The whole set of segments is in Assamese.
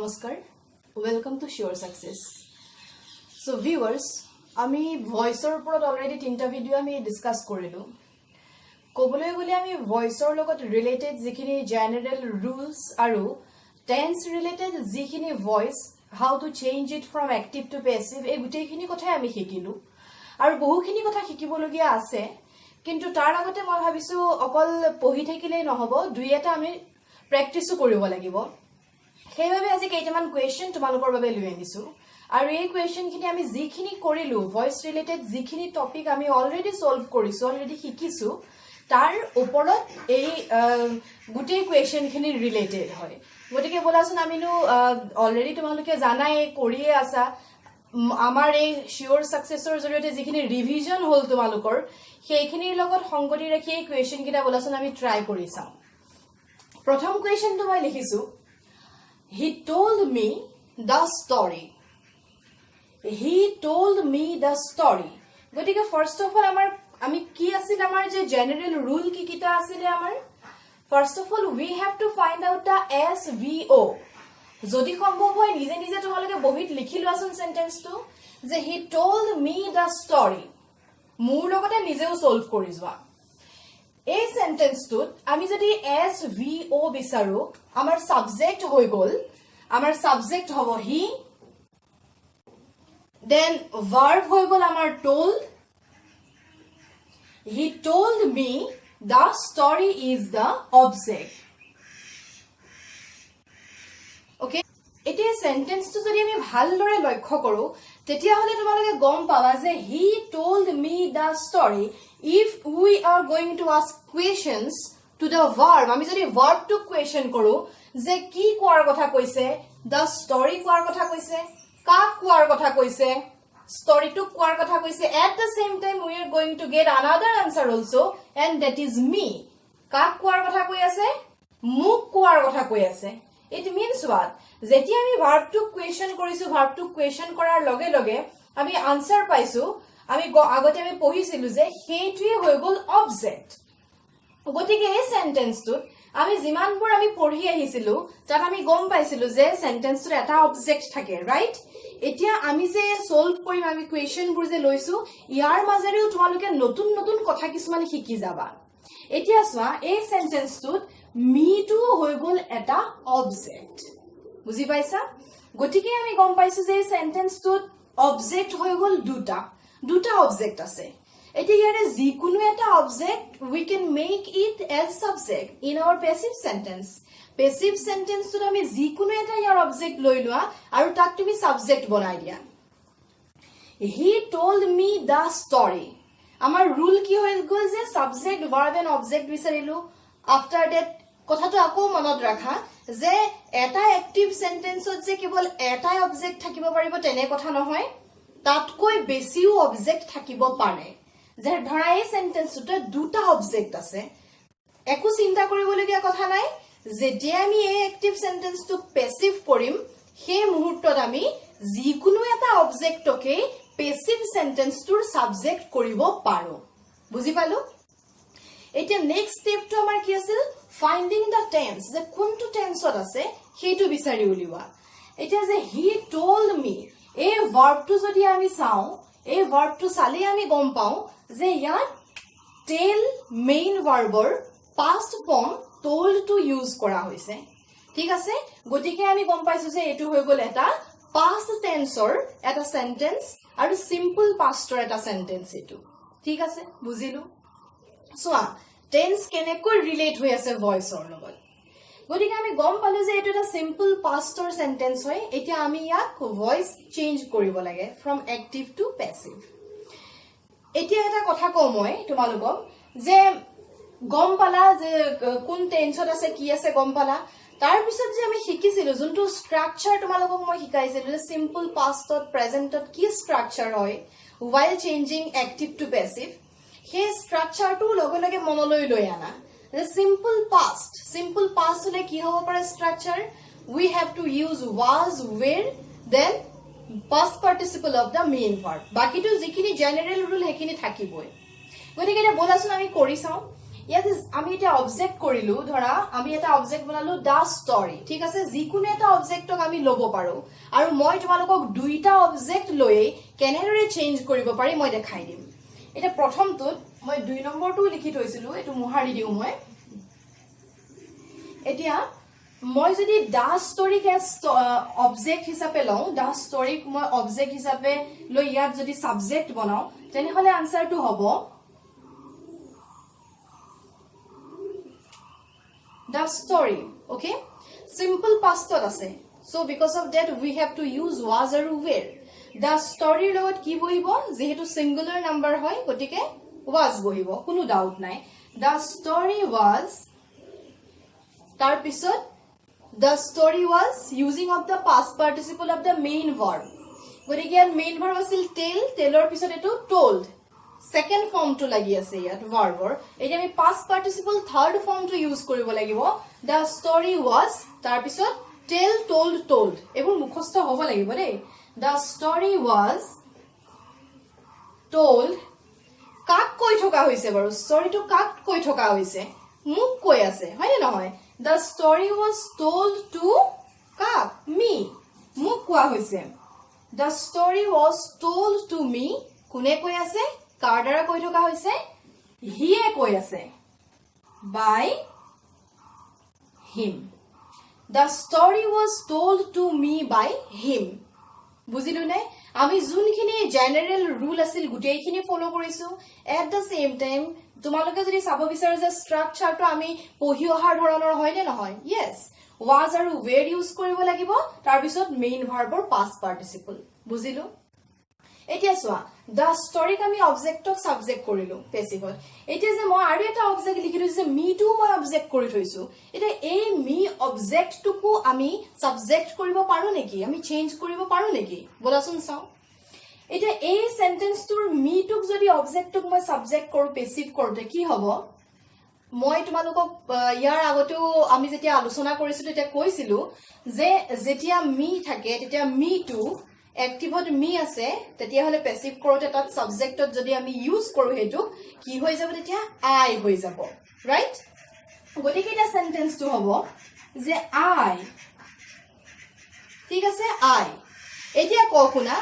Namaskar. Welcome to Sure Success. So viewers, আমি ভয়েসৰ ওপৰত অলৰেডি তিনটা ভিডিও আমি ডিসকাস কৰিলো। কবলৈ গলে আমি ভয়েসৰ লগত ৰিলেটেড যিখিনি জেনাৰেল ৰুলস আৰু টেন্স ৰিলেটেড যিখিনি voice how to change it from active to passive এই গুটেইখিনি কথাই আমি শিকিলো আৰু বহুখিনি কথা শিকিবলগীয়া আছে। কিন্তু তাৰ আগতে মই ভাবিছো অকল পঢ়ি থাকিলেই নহব, দুই এটা আমি প্ৰেক্টিসো কৰিব লাগিব। সেইভাবে আজি কেইটামান কোৱেশ্চন তোমালোকৰ বাবে লৈ আনিছো আৰু এই কোৱেশ্চনখিনি আমি যিখিনি কৰিলো ভয়েস ৰিলেটেড যিখিনি টপিক আমি অলৰেডি সলভ কৰিছো, অলৰেডি শিকিছো, তাৰ ওপৰত এই গুটেই কোৱেশ্চনখিনি ৰিলেটেড হয়। গতিকে বলাচোন আমিনো অলৰেডি তোমালোকে জানাই কৰিয়ে আছা। আমাৰ এই শিওৰ সাকসেছৰ জৰিয়তে যিখিনি ৰিভিজন হল তোমালোকৰ সেইখিনিৰ লগত সংগতি ৰাখি এই কোৱেশ্চনকিটা বলাচোন আমি ট্ৰাই কৰি চাওঁ। প্ৰথম কোৱেশ্চনটো মই লিখিছো, He told me the story. He told me the story. গতিকে ফার্স্ট অফ অল আমি কি আছিল আমাৰ যে জেনাৰেল ৰুল কি কিটা আছিল আমাৰ? First of all we have to find out the SVO. যদি সম্ভৱ হয় নিজে নিজে তোমালোকে বহিত লিখি লোৱাচোন সেন্টেন্সটো যে he told me the story। মোৰ লগতে নিজেও সলভ কৰি যোৱা। এই সেন্টেন্সটোত আমি যদি SVO বিচাৰো, আমাৰ সাবজেক্ট হৈ গল, আমাৰ সাবজেক্ট হ'ব হি, দেন ভাৰ্ব হৈ গল আমাৰ told, he told me the story is the object। Okay, এতিয়া সেন্টেন্সটো যদি আমি ভালদৰে লক্ষ্য কৰো তেতিয়া হলে তোমালোকে গম পাবা যে he told me the story। If we are going to ask questions to the verb, আমি যদি verb to question কৰো যে কি কোৱাৰ কথা কৈছে, the story কোৱাৰ কথা কৈছে, কাক কোৱাৰ কথা কৈছে, story to কোৱাৰ কথা কৈছে, at the same time we are going to get another answer also and that is me। কাক কোৱাৰ কথা কৈ আছে, মোক কোৱাৰ কথা কৈ আছে। It means what? যেতিয়া আমি verb to question কৰিছো, verb to question কৰাৰ লগে লগে আমি answer পাইছো, আমি আগতে আমি পঢ়িছিলো যে সেইটোৱে হৈ গল অবজেক্ট। গতিকে এই সেন্টেন্সটোত আমি যিমানবোৰ আমি পঢ়ি আহিছিলো তাত আমি গম পাইছিলো যে সেন্টেন্সটোত এটা অবজেক্ট থাকে, ৰাইট? এতিয়া আমি যে সলভ কৰিম, আমি কোৱেশ্চনবোৰ যে লৈছো, ইয়াৰ মাজেৰেও তোমালোকে নতুন নতুন কথা কিছুমান শিকি যাবা। এতিয়া চোৱা, এই সেন্টেন্সটোত মিটো হৈ গল এটা অবজেক্ট, বুজি পাইছা? গতিকে আমি গম পাইছো যে এই সেন্টেন্সটোত অবজেক্ট হৈ গল দুটা অবজেক্ট আছে। এতিয়া ইয়াৰে যিকোনো এটা object we can make it as subject in our passive sentence। passive sentence ত আমি যিকোনো এটা ইয়াৰ অবজেক্ট লৈ লোৱা আৰু তাক তুমি সাবজেক্ট বনাই দিয়া। he told me the story। আমাৰ ৰুল কি হৈ গল যে সাবজেক্ট ভাৰ্ব এন্ড অবজেক্ট বিচাৰিলো। আফটাৰ দ্যাট কথাটো আকৌ মনত ৰাখা যে এটা এক্টিভ সেন্টেন্সত যে কেৱল এটাই অবজেক্ট থাকিব পাৰিব তেনে কথা নহয়, তাতকৈ বেছিও অবজেক্ট থাকিব পাৰে। যে ধৰা এই সেন্টেন্সটোতে দুটা অবজেক্ট আছে, একো চিন্তা কৰিবলগীয়া কথা নাই। যেতিয়া আমি এই এক্টিভ সেন্টেন্সটো পেসিভ কৰিম সেই মুহূৰ্তত আমি যিকোনো এটা অবজেক্টকে পেসিভ সেন্টেন্সটোৰ সাবজেক্ট কৰিব পাৰো। বুজি পালো? এতিয়া নেক্সট স্টেপটো আমাৰ কি আছিল? ফাইন্ডিং দ্য টেন্স, যে কোনটো টেন্সত আছে সেইটো বিচাৰি উলিওৱা। এতিয়া যে হি টোল্ড মি, এই ভার্বটো যদি আমি চাও, এই ভার্বটো চালে আমি গম পাও যে ইয়াত টেল মেইন ভাৰ্বৰ past form told to use কৰা হৈছে। ঠিক আছে? গতিকে আমি গম পাইছো যে এটো হৈ গল এটা পাস্ট টেন্সৰ এটা সেন্টেন্স আৰু সিম্পল পাস্টৰ এটা সেন্টেন্স এটো। ঠিক আছে? বুজিলো? সোয়া টেন্স কেনেকৈ ৰিলেট হৈ আছে ভয়েসৰ লগত। গতিকে আমি গম পালো যে এটো এটা সিম্পল পাস্টৰ সেন্টেন্স হয়। এতিয়া আমি ইয়াক ভয়েস চেঞ্জ কৰিব লাগে ফ্ৰম এক্টিভ টু পেসিভ। এতিয়া এটা কথা কওঁ মই তোমালোকক যে গম পালা যে কোন টেন্সত আছে কি আছে গম পালা। তাৰ পিছত যে আমি শিকিছিলো যোনটো স্ট্ৰাকচাৰ তোমালোকক মই শিকাইছিলো যে সিম্পল পাস্টত প্ৰেজেন্টত কি স্ট্ৰাকচাৰ হয় while changing active to passive, সেই স্ট্ৰাকচাৰটো লগে লগে মনলৈ লৈ আনা। যে সিম্পল পাস্ট হলে কি হ'ব পাৰে structure? we have to use was, were, then past participle of the main verb। বাকিটো যিখিনি জেনাৰেল ৰুল সেইখিনি থাকিবই। গতিকে এটা বলাচোন আমি কৰি চাও। ইয়াতে আমি এটা অবজেক্ট কৰিলো ধৰা আমি এটা অবজেক্ট বনালো দা ষ্টৰী ঠিক আছে যিকোনো এটা অবজেক্টক আমি ল'ব পাৰো আৰু মই তোমালোকক দুইটা অবজেক্ট লৈ কেনেদৰে চেঞ্জ কৰিব পাৰি মই দেখাই দিম এটা প্ৰথমটোত মই 2 নম্বৰটো লিখি থৈছিলো এটো মুহাৰি দিও মই এতিয়া মই যদি দা ষ্টৰী কে অবজেক্ট হিচাপে লওঁ দা ষ্টৰীক মই অবজেক্ট হিচাপে লৈ ইয়াত যদি সাবজেক্ট বনাও তেনেহলে আনসাৰটো হ'ব the story okay simple past ase so because of that we have to use was or were the story logot ki bohibo jehetu singular number hoy gotike was bohibo kono doubt nai the story was tar pisot the story was using of the past participle of the main verb gotike main verb asil tell or pisot etu told second form to lagi ase yat verb or eta ami past participle third form to use koribo lagibo the story was tar pisot tell told ebor mukhostho hobo lagibo de the story was told kak koi thoka hoise baru story to kak koi thoka hoise muk koi ase hoy na hoy the story was told to kak me muk kwa hoise the story was told to me kune koi ase কাৰ্ডাৰা কৈ থকা হৈছে হিয়ে কৈ আছে by him the story was told to me by him বুজিলো নে আমি যোনখিনি জেনাৰেল ৰুল আছিল গুটেইখিনি ফলো কৰিছো এট দা সেম টাইম তোমালোকে যদি চাব বিচাৰে যে ষ্ট্ৰাকচাৰটো আমি পঢ়ি অহাৰ ধৰণৰ হয় নে নহয় yes was আৰু were ইউজ কৰিব লাগিব তাৰ পিছত মেইন ভাৰ্বৰ past participle বুজিলো এতিয়া সোয়া দা ষ্টৰীক আমি অবজেক্টক সাবজেক্ট কৰিলো পেছিভত এতিয়া যে মই আৰু এটা অবজেক্ট লিখি থৈছো যে মি টু মই অবজেক্ট কৰি থৈছো এটা এই মি অবজেক্টটোকো আমি সাবজেক্ট কৰিব পাৰো নেকি আমি চেঞ্জ কৰিব পাৰো নেকি বলাচোন চাও এটা এই সেন্টেন্সটোৰ মি টুক যদি অবজেক্টটোক মই সাবজেক্ট কৰো পেছিভ কৰোতে কি হ'ব মই তোমালোকক ইয়াৰ আগতেও আমি যেতিয়া আলোচনা কৰিছিলো তেতিয়া কৈছিলো যে যেতিয়া মি থাকে তেতিয়া মি টু एक्टिवत मी আছে তেতিয়া হলে প্যাসিভ কৰোতে তাত সাবজেক্টত যদি আমি ইউজ কৰো হেতু কি হৈ যাব তেতিয়া আই হৈ যাব ৰাইট গতিকে এটা সেন্টেন্সটো হ'ব যে আই ঠিক আছে আই এতিয়া কখনা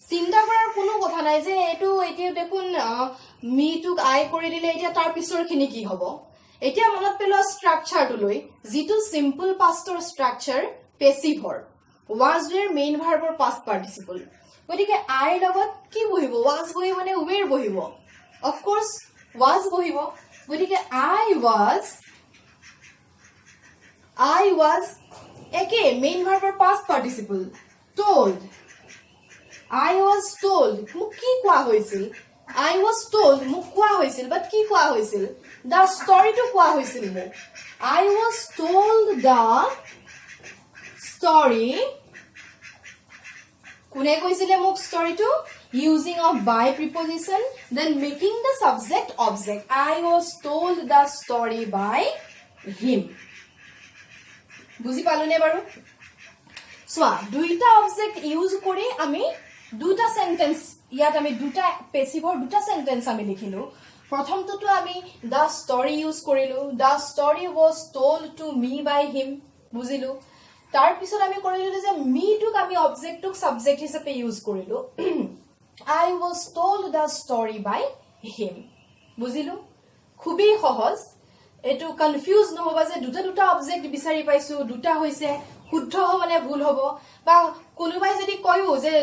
চিন্তা কৰাৰ কোনো কথা নাই যে এটো এতিয়া দেখুন মি টুক আই কৰি দিলে এতিয়া তাৰ পিছৰখিনি কি হ'ব এতিয়া মনত পেলোৱা ষ্ট্ৰাকচাৰটো লৈ যিটো সিম্পল পাষ্টৰ ষ্ট্ৰাকচাৰ প্যাসিভৰ was were main verb or past participle গটিকে I লগত কি বহিব was বহিব নে were বহিব of course was বহিব গটিকে I was একে main verb or past participle told I was told মোক কি কোৱা হৈছিল I was told মোক কোৱা হৈছিল but কি কোৱা হৈছিল the story to কোৱা হৈছিল মোক I was told the story কোনে কৈছিলে মোক ষ্টৰীটো using of by preposition then making the subject object I was told the story by him বুজি পালুনে বাৰু সোয়া দুইটা অবজেক্ট ইউজ কৰি আমি দুটা সেন্টেন্স ইয়াত আমি দুটা পেছিভৰ দুটা সেন্টেন্স আমি লিখিলো প্ৰথমটো আমি the story ইউজ কৰিলো the story was told to me by him বুজিলো তাৰ পিছত আমি কৰিলো যে মি টুক আমি অবজেক্টক সাবজেক্ট হিচাপে ইউজ কৰিলো I was told the story by him বুজিলো খুবই সহজ এটো কনফিউজ নহবা যে দুটা অবজেক্ট বিচাৰি পাইছো দুটা হৈছে শুদ্ধ হ'ব নে ভুল হ'ব বা কোনোবাই যদি কয়ও যে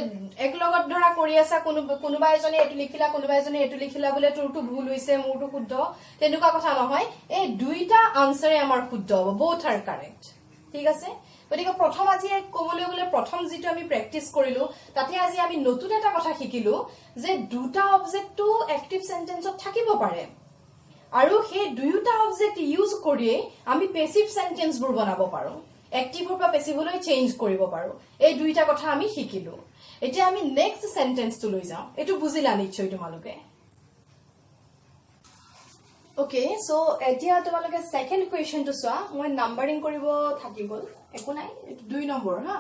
এক লগত ধৰা কৰি আছে কোনোবাই জনে এটো লিখিলা কোনোবাই জনে এটো লিখিলা বলে তোৰটো ভুল হৈছে মোৰটো শুদ্ধ তেনেকুৱা কথা নহয় এই দুইটা আনসাৰে আমাৰ শুদ্ধ হ'ব both are correct ঠিক আছে গতিকে প্ৰথম আজি কবলৈ গলে প্ৰথম যেটো আমি প্ৰেক্টিস কৰিলো তাতে আজি আমি নতুন এটা কথা শিকিলো যে দুটা অবজেক্টটো এক্টিভ সেন্টেন্সত থাকিব পাৰে আৰু সেই দুটা অবজেক্ট ইউজ কৰি আমি প্যাসিভ সেন্টেন্স বোৰ বনাব পাৰো এক্টিভৰ পৰা প্যাসিভলৈ চেঞ্জ কৰিব পাৰো এই দুইটা কথা আমি শিকিলো এতিয়া আমি নেক্সট সেন্টেন্সটো লৈ যাও এটো বুজিলা নিশ্চয় তোমালোকে Okay, so এতিয়া তোমালোকে সেকেন্ড কোৱেশ্চনটো চোৱা মই নাম্বাৰিং কৰিব থাকি গল একো নাই 2 নম্বৰ হা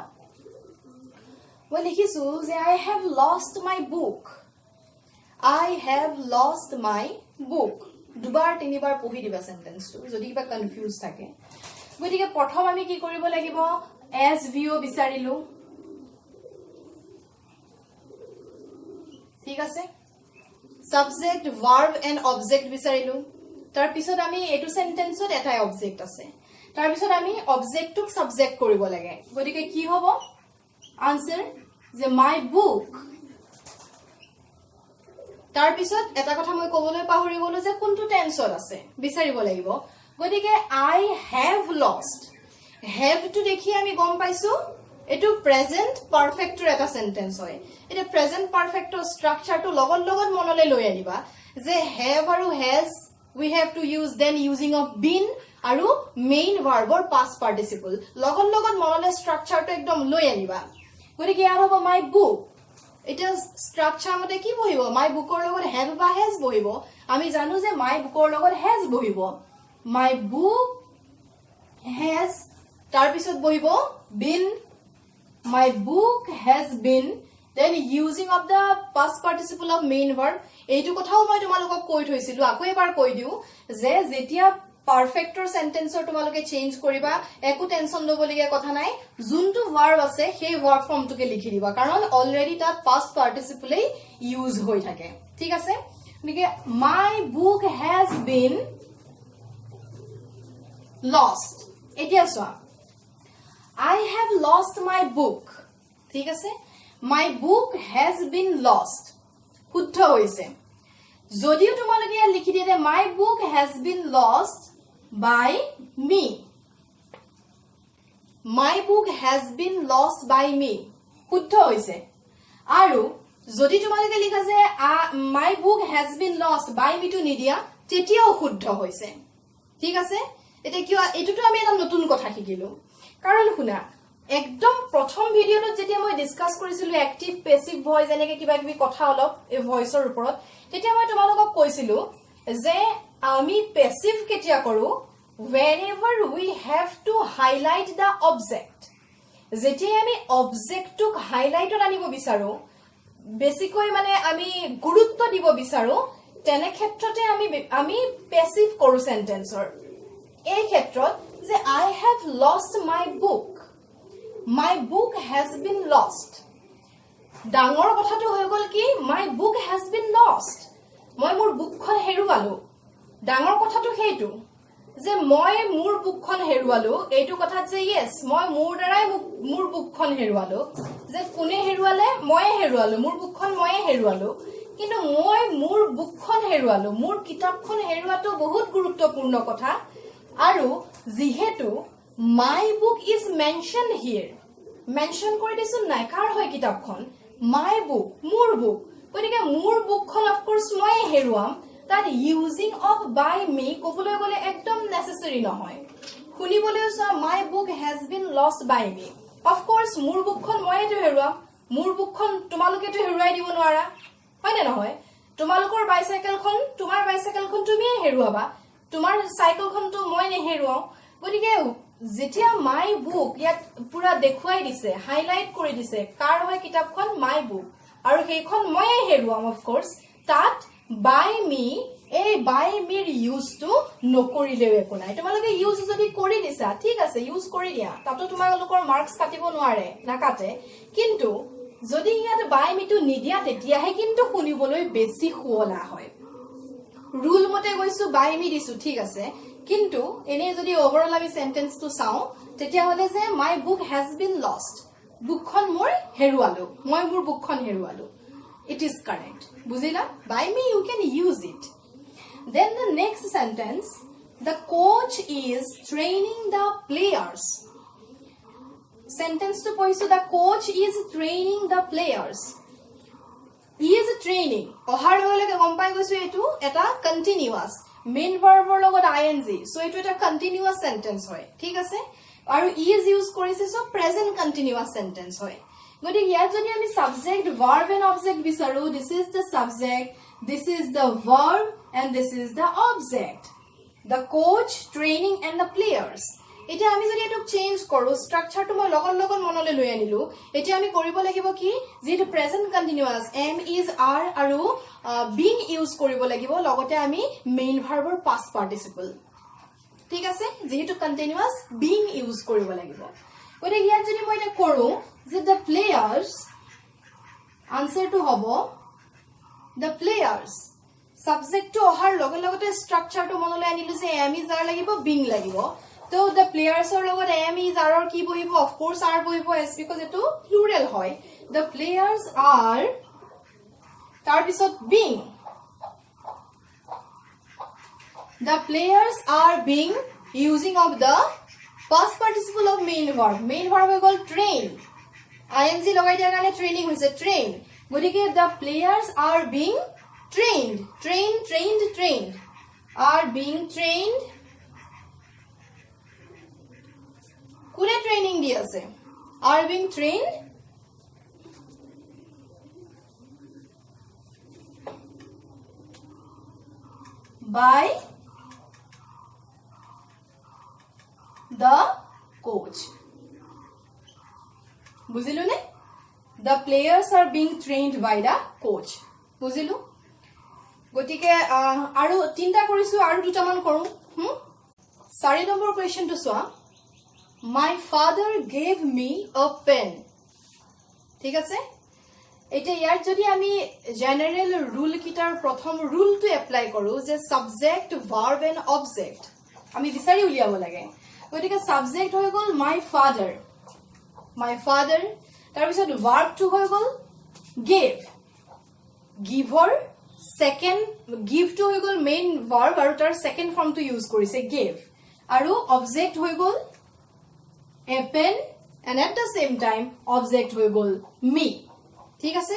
মই লিখিছো যে I have lost my book দুবাৰ তিনিবাৰ পঢ়ি দিবা সেন্টেন্সটো যদি কিবা কনফিউজ থাকে গতিকে প্ৰথম আমি কি কৰিব লাগিব এস ভিও বিচাৰিলো ঠিক আছে সাবজেক্ট ভাৰ্ব এন্ড অবজেক্ট বিচাৰিলো তাৰ পিছত আমি এটো সেন্টেন্সত এটাই অবজেক্ট আছে তাৰ পিছত আমি অবজেক্টক সাবজেক্ট কৰিব লাগে গতিকে কি হ'ব আনসাৰ যে মাই বুক তাৰ পিছত এটা কথা মই কবলৈ পাহৰি গলো যে কোনটো টেন্সত আছে বিচাৰিব লাগিব গতিকে আই হ্যাভ লস্ট হ্যাভ টু দেখি আমি গম পাইছো এটো প্ৰেজেন্ট পাৰফেক্টৰ এটা সেন্টেন্স হয় এটা প্ৰেজেন্ট পাৰফেক্টৰ স্ট্ৰাকচাৰটো লগত লগত মনলৈ লৈ আনিবা যে হ্যাভ আৰু has we have to use then using of been আৰু main verb or past participle লগত লগত মনলৈ স্ট্ৰাকচাৰটো একদম লৈ আনিবা গতিকে ইয়াৰ হ'ব my book এটা স্ট্ৰাকচাৰ মতে কি বহিব my bookৰ লগত have বা has বহিব আমি জানো যে my bookৰ লগত has বহিব my book has তাৰ পিছত বহিব been my book has been then using of the past participle of main verb এইটো কথাও মই তোমালোকক কৈ থৈছিলো আকৌ এবাৰ কৈ দিও যে যেতিয়া পাৰফেক্টৰ সেন্টেন্সৰ তোমালোকে চেঞ্জ কৰিবা একো টেনশন লবলগীয়া কথা নাই যোনটো ভাৰ্ব আছে সেই ভাৰ্ব ফৰ্মটোকে লিখি দিবা কাৰণ অলৰেডি তাত past participle ইউজ হৈ থাকে ঠিক আছে মানে my book has been lost এতিয়া চোৱা I have lost my book ঠিক আছে my book has been lost শুদ্ধ হৈছে যদিও তোমালোকে লিখি দিয়ে my book has been lost by me my book has been lost by me শুদ্ধ হৈছে আৰু যদি তোমালোকে লিখা যে my book has been lost by me to নিদিয়া তেতিয়াও শুদ্ধ হৈছে ঠিক আছে এটা কিয় এটোটো আমি এটা নতুন কথা শিকিলো কাৰণ শুনা একদম প্ৰথম ভিডিওত যেতিয়া মই ডিসকাস কৰিছিলো অ্যাক্টিভ প্যাসিভ ভয়েস এনেকে কিবা কিবি কথা অলপ এই ভয়েসৰ ওপৰত তেতিয়া মই তোমালোকক কৈছিলো যে আমি প্যাসিভ কেতিয়া কৰো whenever we have to highlight the object যেতিয়া আমি অবজেক্টক হাইলাইটত আনিব বিচাৰো বেসিকলি মানে আমি গুৰুত্ব দিব বিচাৰো তেনে ক্ষেত্ৰতে আমি প্যাসিভ কৰো সেন্টেন্সৰ এই ক্ষেত্ৰত যে I have lost my book my book has been lost ডাঙৰ কথাটো হৈ গল কি my book has been lost মই মোৰ বুকখন হেৰুৱালো ডাঙৰ কথাটো হেইটো যে মই মোৰ বুকখন হেৰুৱালো এইটো কথা যে yes মই মোৰ দ্বাৰাই মোৰ বুকখন হেৰুৱালো যে কোনে হেৰুৱালে মই হেৰুৱালো মোৰ বুকখন মই হেৰুৱালো কিন্তু মই মোৰ বুকখন হেৰুৱালো মোৰ কিতাপখন হেৰুৱাটো বহুত গুৰুত্বপূৰ্ণ কথা আৰু যিহেতু my book is mentioned here mention কৰি দিছো নাই কাৰ হয় কিতাপখন my book মোৰ বুক গতিকে মোৰ বুকখন অফ কোৰ্স মই হেৰুৱাম that using of by me কবলৈ গলে একদম নেসেসারি নহয় শুনিবলৈ সা my book has been lost by me of course মোৰ বুকখন মই হেৰুৱাম মোৰ বুকখন তোমালোকে তো হেৰুৱাই দিব নোৱাৰা হয় না নহয় তোমালোকৰ বাইসাইকেলখন তোমাৰ বাইসাইকেলখন তুমি হেৰুৱাবা তোমাৰ সাইকেলখনটো মই নেহেৰুৱাও গতিকে যেতিয়া মাই বুক ইয়াত পুৰা দেখুৱাই দিছে হাইলাইট কৰি দিছে কাৰ হয় কিতাপখন মাই বুক আৰু সেইখন মই হেৰুৱাম অফ কোৰ্স তাত বাই মি এই বাই মিৰ ইউজটো নকৰিলেও একো নাই তোমালোকে ইউজ যদি কৰি দিছা ঠিক আছে ইউজ কৰি দিয়া তাতো তোমালোকৰ মাৰ্কস কাটিব নোৱাৰে না কাটে কিন্তু যদি ইয়াত বাই মিটো নিদিয়া তেতিয়াহে কিন্তু শুনিবলৈ বেছি খুৱলা হয় রুল মতে গৈছো বাই মি দিছো ঠিক আছে কিন্তু এনে যদি ওভাৰঅল আমি সেন্টেন্সটো চাও তেতিয়া হলে যে মাই বুক হ্যাজ বিন লস্ট বুকখন মোৰ হেৰুৱালো মই মোৰ বুকখন হেৰুৱালো it is correct বুজিলা by me you can use it then the next sentence the coach is training the players sentence to poiso the coach is training the players is training ohar lege gom pai goisu etu eta continuous main verb or logot ing so etu eta continuous sentence hoy thik ase aru is use korise so present continuous sentence hoy godi here jodi ami subject verb and object bisaru this is the subject this is the verb and this is the object the coach training and the players এতিয়া আমি যদি এটো চেঞ্জ কৰো স্ট্ৰাকচাৰটো মই লগৰ লগৰ মনলৈ লৈ আনিলো এতিয়া আমি কৰিব লাগিব কি যেটো present continuous am is are আৰু being ইউজ কৰিব লাগিব লগতে আমি মেইন ভাৰ্বৰ past participle ঠিক আছে যেহেতু কন্টিনিউয়াস being ইউজ কৰিব লাগিব গতে ইয়াত যদি মই এটা কৰো যে the players answer to হব the players subject to অহাৰ লগে লগতে স্ট্ৰাকচাৰটো মনলৈ আনিলো যে am is are লাগিব being লাগিব তো the players or লগত am is are or কি বহিব of course are বহিব as because এটো plural হয় the players are তাৰ পিছত being the players are being using of the past participle of main verb হৈ গল train ing লগাই দিয়া কাৰণে training হৈছে train গতিকে the players are being trained are being trained কোনে ট্ৰেইনিং দি আছে are being trained by the coach বুজিলো নে the players are being trained by the coach বুজিলো গটিকে আৰু তিনটা কৰিছো আৰু দুটা মান কৰো 4 নম্বৰ কোৱেশ্চনটো চোৱা my father gave me a pen ঠিক আছে এটা ইয়াৰ যদি আমি জেনাৰেল ৰুল কিটাৰ প্ৰথম ৰুলটো এপ্লাই কৰো যে সাবজেক্ট ভাৰ্ব এন্ড অবজেক্ট আমি বিচাৰি উলিয়াব লাগে গতিকে সাবজেক্ট হৈ গল my father তাৰ পিছত ভার্বটো হৈ গল gave giver second give to হৈ গল মেইন ভার্ব আৰু তাৰ সেকেন্ড ফৰ্মটো ইউজ কৰিছে gave আৰু অবজেক্ট হৈ গল a pen and at the same time object হৈ গল me ঠিক আছে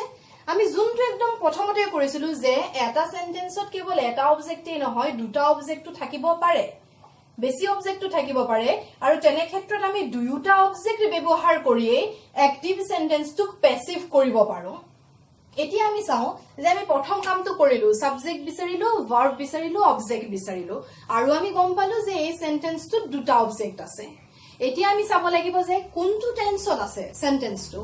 আমি জুনটো একদম প্ৰথমতে কৰিছিলো যে এটা সেন্টেন্সত কেৱল এটা অবজেক্টই নহয় দুটা অবজেক্টও থাকিব পাৰে বেছি অবজেক্টও থাকিব পাৰে আৰু তেনে ক্ষেত্ৰত আমি দুয়োটা অবজেক্ট ব্যৱহাৰ কৰিয়ে এক্টিভ সেন্টেন্সটোক প্যাসিভ কৰিব পাৰো এতিয়া আমি চাও যে আমি প্ৰথম কামটো কৰিলো সাবজেক্ট বিচাৰিলো ভাৰ্ব বিচাৰিলো অবজেক্ট বিচাৰিলো আৰু আমি গম পালো যে এই সেন্টেন্সটোত দুটা অবজেক্ট আছে এতিয়া আমি চাব লাগিব যে কোনটো টেন্সত আছে সেন্টেন্সটো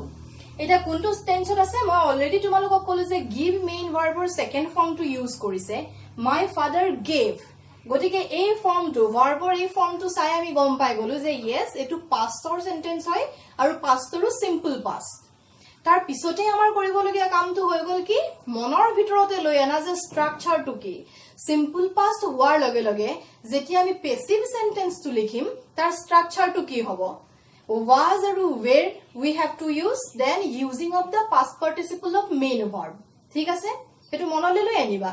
এটা কোনটো টেন্সত আছে মই অলৰেডি তোমালোকক কলো যে give মেইন ভাৰ্বৰ সেকেন্ড ফৰ্মটো ইউজ কৰিছে my father gave গতিকে এই ফৰ্মটো ভাৰ্বৰ এই ফৰ্মটো চাই আমি গম পাই গলো যে yes এটো পাষ্টৰ সেন্টেন্স হয় আৰু পাষ্টৰো সিম্পল পাষ্ট তাৰ পিছতে আমাৰ কৰিবলগীয়া কামটো হৈ গল কি মনৰ ভিতৰতে লৈ আনা যে স্ট্ৰাকচাৰটো কি সিম্পল পাষ্ট হোৱাৰ লগে লগে যেতিয়া আমি পেসিভ সেন্টেন্সটো লিখিম তাৰ স্ট্ৰাকচাৰটো কি হ'ব was আৰু were we have to use then using of the past participle of main verb ঠিক আছে এটো মনলৈ লৈ আনিবা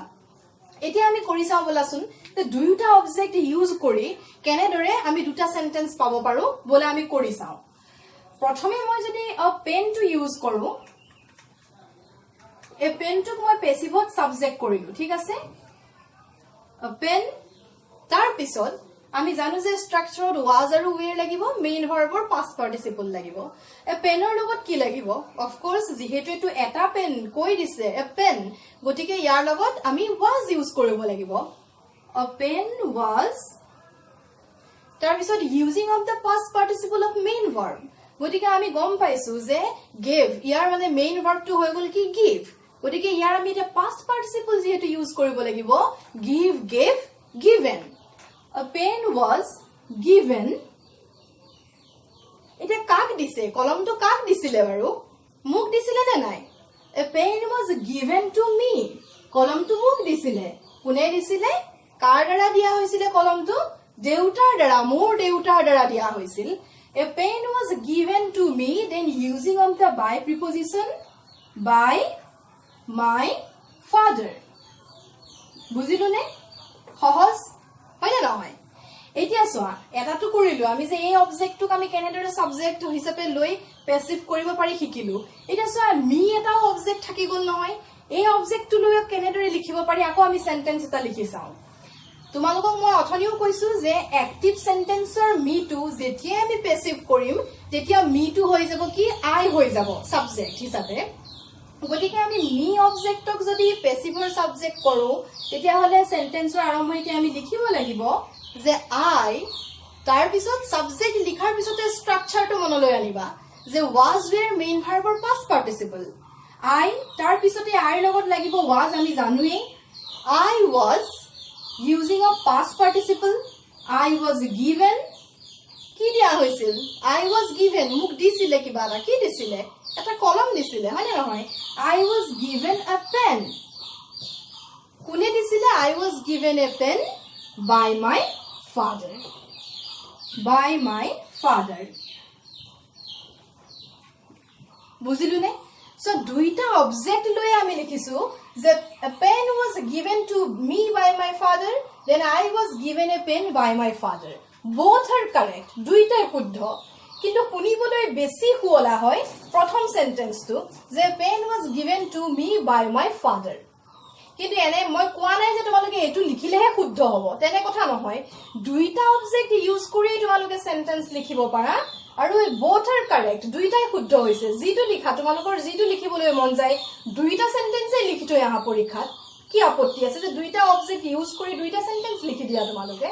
এতিয়া আমি কৰি চাও বলাচোন যে দুইটা অবজেক্ট ইউজ কৰি কেনেদৰে আমি দুটা সেন্টেন্স পাব পাৰো বলা আমি কৰি চাও প্ৰথমে মই যদি a pen to ইউজ কৰো a pen টুক মই পেসিভত সাবজেক্ট কৰিলো ঠিক আছে a pen তাৰ পিছত আমি জানো যে স্ট্ৰাকচাৰত was আৰু were লাগিব মেইন ভাৰ্বৰ past participle লাগিব এ পেনৰ লগত কি লাগিব অফ কোৰ্স যেহেতু এটো এটা পেন কৈ দিছে এ পেন গটিকে ইয়াৰ লগত আমি was ইউজ কৰিব লাগিব a pen was তাৰ পিছত using of the past participle of main verb গটিকে আমি গম পাইছো যে gave ইয়াৰ মানে মেইন ভাৰ্বটো হৈ গল কি give গটিকে ইয়াৰ আমি এটা past participle যেহেতু ইউজ কৰিব লাগিব give gave given a pen was given এটা কাক দিছে কলমটো কাক দিছিলে বাৰু মোক দিছিলে নে নাই a pen was given to me কলমটো মোক দিছিলে কোনে দিছিলে কাৰ দ্বাৰা দিয়া হৈছিল কলমটো দেউতাৰ দ্বাৰা মোৰ দেউতাৰ দ্বাৰা দিয়া হৈছিল a pen was given to me then using of the by preposition by my father বুজিলো নে সহজ হয় না নহয় এতিয়া সোয়া এটাটো কৰিলো আমি যে এই অবজেক্টটোক আমি কেনেদৰে সাবজেক্ট হিচাপে লৈ প্যাসিভ কৰিব পাৰি শিকিলো এটা সোয়া মি এটা অবজেক্ট থাকি গল নহয় এই অবজেক্টটো লৈ কেনেদৰে লিখিব পাৰি আকৌ আমি সেন্টেন্স এটা লিখি চাও তোমালোকক মই অথনিও কৈছো যে এক্টিভ সেন্টেন্সৰ মি টু যেতিয়া আমি প্যাসিভ কৰিম তেতিয়া মি টু হৈ যাব কি আই হৈ যাব সাবজেক্ট হিচাপে গতিকে আমি মি অবজেক্টক যদি প্যাসিভৰ সাবজেক্ট কৰো তেতিয়া হলে সেন্টেন্সৰ আৰম্ভণিতে আমি লিখিব লাগিব যে I তাৰ পিছত সাবজেক্ট লিখাৰ পিছতে স্ট্ৰাকচাৰটো মনলৈ আনিবা যে was were মেইন ভাৰ্বৰ past participle I তাৰ পিছতে I লগত লাগিব was আমি জানোৱে I was using a past participle I was given কি দিয়া হৈছিল I was given মোক দিছিলে কিবা এটা কি দিছিলে এটা কলম দিছিলে হয় নহয় I was given a pen কোনে দিছিলে I was given a pen by my father বুজিলু নে সো দুইটা অবজেক্ট লৈ আমি লিখিছো যে a pen was given to me by my father then I was given a pen by my father both are correct দুইটাই শুদ্ধ কিন্তু শুনিবলৈ বেছি হুৱলা হয় প্ৰথম সেন্টেন্সটো যে pen was given to me by my father কিন্তু এনে মই কোৱা নাই যে তোমালোকে এটো লিখিলেহে শুদ্ধ হ'ব তেনে কথা নহয় দুইটা অবজেক্ট ইউজ কৰি তোমালোকে সেন্টেন্স লিখিব পাৰা আৰু both are correct দুইটাই শুদ্ধ হৈছে যিটো লিখা তোমালোকৰ যিটো লিখিবলৈ মন যায় দুইটা সেন্টেন্সে লিখি থৈ আহা পৰীক্ষাত কি আপত্তি আছে যে দুইটা অবজেক্ট ইউজ কৰি দুইটা সেন্টেন্স লিখি দিয়া তোমালোকে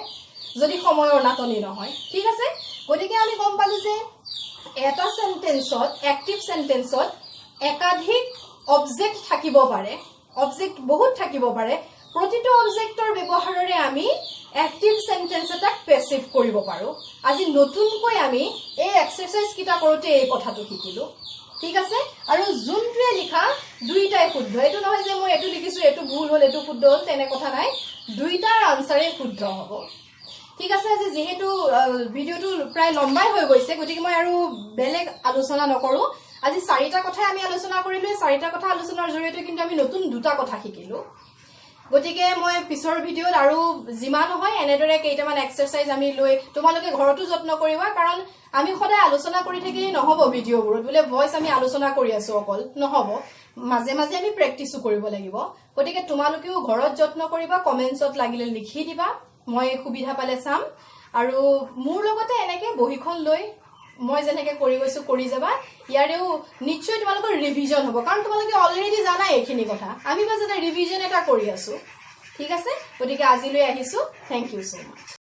যদি সময়ৰ নাটনি নহয় ঠিক আছে গতিকে আমি গম পালো যে এটা সেন্টেন্সত অ্যাক্টিভ সেন্টেন্সত একাধিক অবজেক্ট থাকিব পাৰে অবজেক্ট বহুত থাকিব পাৰে প্ৰতিটো অবজেক্টৰ ব্যৱহাৰৰে আমি অ্যাক্টিভ সেন্টেন্স এটা প্যাসিভ কৰিব পাৰো আজি নতুনকৈ আমি এই এক্সাৰসাইজ কিটা কৰোতে এই কথাটো শিকিলো ঠিক আছে আৰু যোনটোৱে লিখা দুইটাই শুদ্ধ এটো নহয় যে মই এটো লিখিছো এটো ভুল হল এটো শুদ্ধ হল তেনে কথা নাই দুইটাৰ আনসাৰে শুদ্ধ হ'ব ঠিক আছে যে যেহেতু ভিডিওটো প্ৰায় লম্বাই হৈ গৈছে গতিকে মই আৰু বেলেগ আলোচনা নকৰো আজি চাৰিটা কথা আমি আলোচনা কৰিলো চাৰিটা কথা আলোচনাৰ জৰিয়তে কিন্তু আমি নতুন দুটা কথা শিকিলো গতিকে মই পিছৰ ভিডিওত আৰু জিমান নহয় এনেদৰে কেইটামান এক্সাৰসাইজ আমি লৈ তোমালোকে ঘৰতো যত্ন কৰিবা কাৰণ আমি সদায় আলোচনা কৰি থাকিলে নহব ভিডিওবোৰত বলে ভয়েস আমি আলোচনা কৰি আছো অকল নহব মাজে মাজে আমি প্ৰেক্টিসও কৰিব লাগিব গতিকে তোমালোকেও ঘৰত যত্ন কৰিবা কমেন্টছত লাগিলে লিখি দিবা মই সুবিধা পালে চাম আৰু মোৰ লগতে এনেকে বহিখন লৈ মই যেনেকে কৰি গৈছো কৰি যাবা ইয়াৰেও নিশ্চয় তোমালোকৰ ৰিভিজন হ'ব কাৰণ তোমালোকে অলৰেডি জানা এইখিনি কথা আমি বাজে ৰিভিজন এটা কৰি আছো ঠিক আছে গতিকে আজিলৈ আহিছো থ্যাংক ইউ সো মাচ